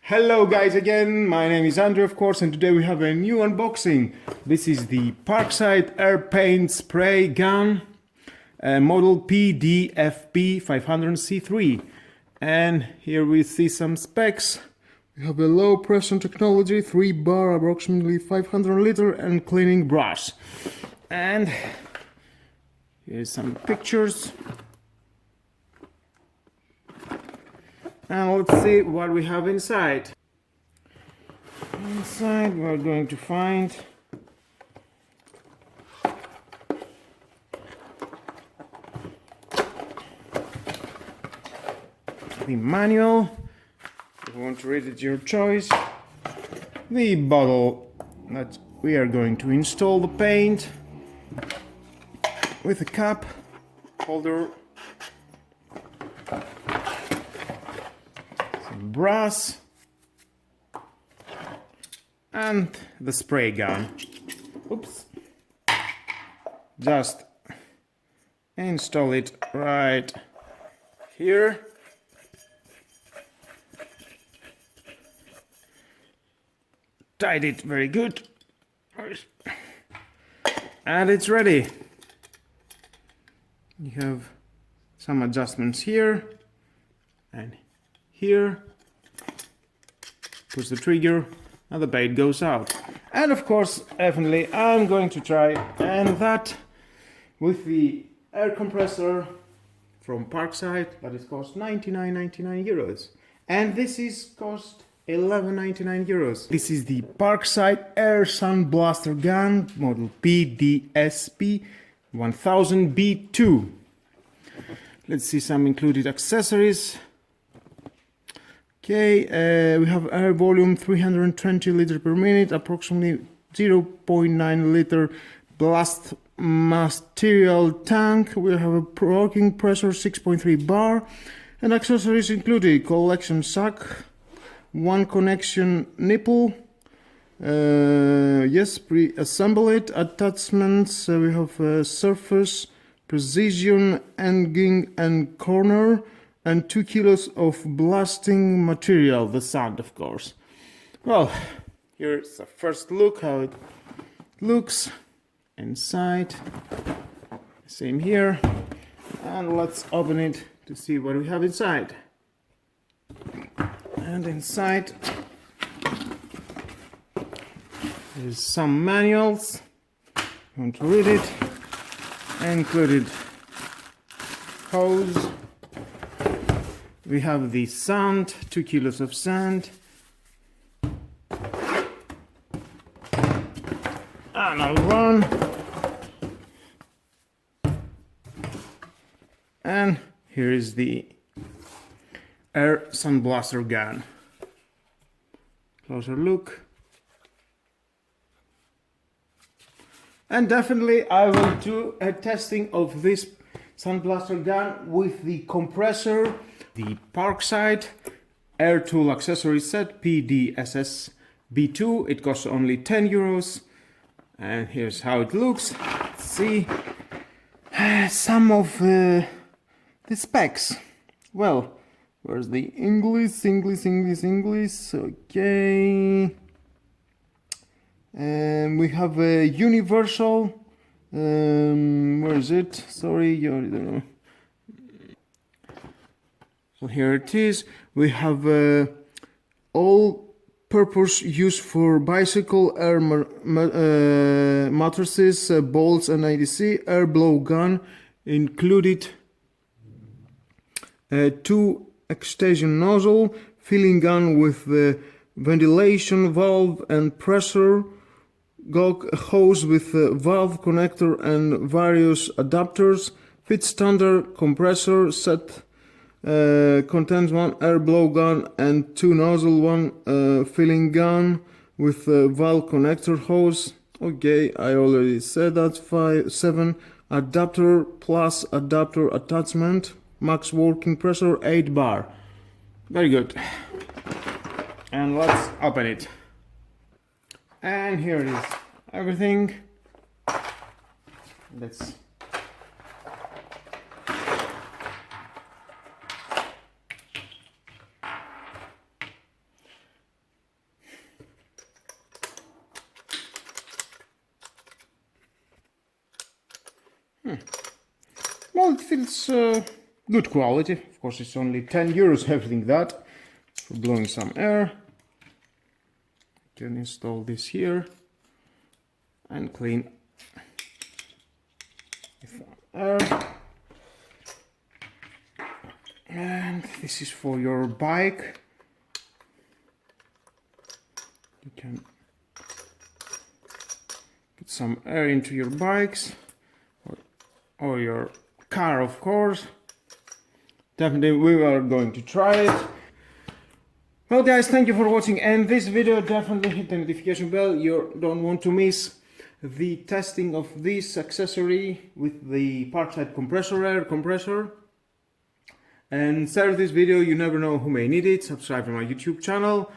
Hello guys again, my name is Andrew of course, and today we have a new unboxing. This is the Parkside air paint spray gun, model PDFP 500C3. And here we see some specs. We have a low pressure technology, 3 bar, approximately 500 liter, and cleaning brush. And here's some pictures. And let's see what we have inside. Inside we're going to find the manual. If you want to read it, your choice. The bottle that we are going to install the paint with a cap holder, some brass, and the spray gun. Oops. Just install it right here. Tied it very good. And it's ready. You have some adjustments here and here. Push the trigger and the paint goes out. And of course, definitely I'm going to try and that with the air compressor from Parkside, that is cost 99.99 euros. And this is cost 11.99 euros. This is the Parkside Air SandBlaster gun, model PDSP 1000B2. Let's see some included accessories. Okay, we have air volume 320 liters per minute, approximately 0.9 liter blast material tank. We have a working pressure 6.3 bar, and accessories included: collection sack, one connection nipple, yes, pre-assemble it, attachments. We have surface, precision, ending and corner, and 2 kilos of blasting material, the sand of course. Well, here's a first look how it looks inside. Same here, and let's open it to see what we have inside. And inside there's some manuals. You want to read it? Included hose. We have the sand, 2 kilos of sand. Another one. And here is the Air SandBlaster gun. Closer look. And definitely I will do a testing of this SandBlaster gun with the compressor, the Parkside Air Tool Accessory Set PDSS B2. It costs only 10 euros. And here's how it looks. Let's see some of the specs. Well, where's the English? Okay. And we have a universal. Where is it? Sorry, you don't know. Well, here it is. We have all-purpose use for bicycle air mattresses, bolts, and ADC air blow gun included. 2 extension nozzle, filling gun with the ventilation valve and pressure gauge hose with valve connector and various adapters. Fit standard compressor set. Contains 1 air blow gun and 2 nozzle, 1 filling gun with valve connector hose. Okay, I already said that. 7 adapter plus adapter attachment. Max working pressure 8 bar. Very good. And let's open it. And here it is. Everything. Let's Well, it feels good quality. Of course, it's only 10 euros, everything that, for blowing some air. You can install this here and clean with air. And this is for your bike. You can put some air into your bikes or your car, of course. Definitely we are going to try it. Well guys, thank you for watching, and this video, definitely hit the notification bell. You don't want to miss the testing of this accessory with the Parkside compressor, air compressor. And share this video, you never know who may need it. Subscribe to my YouTube channel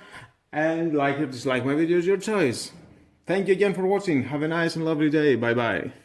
and like or dislike my videos, your choice. Thank you again for watching. Have a nice and lovely day. Bye bye.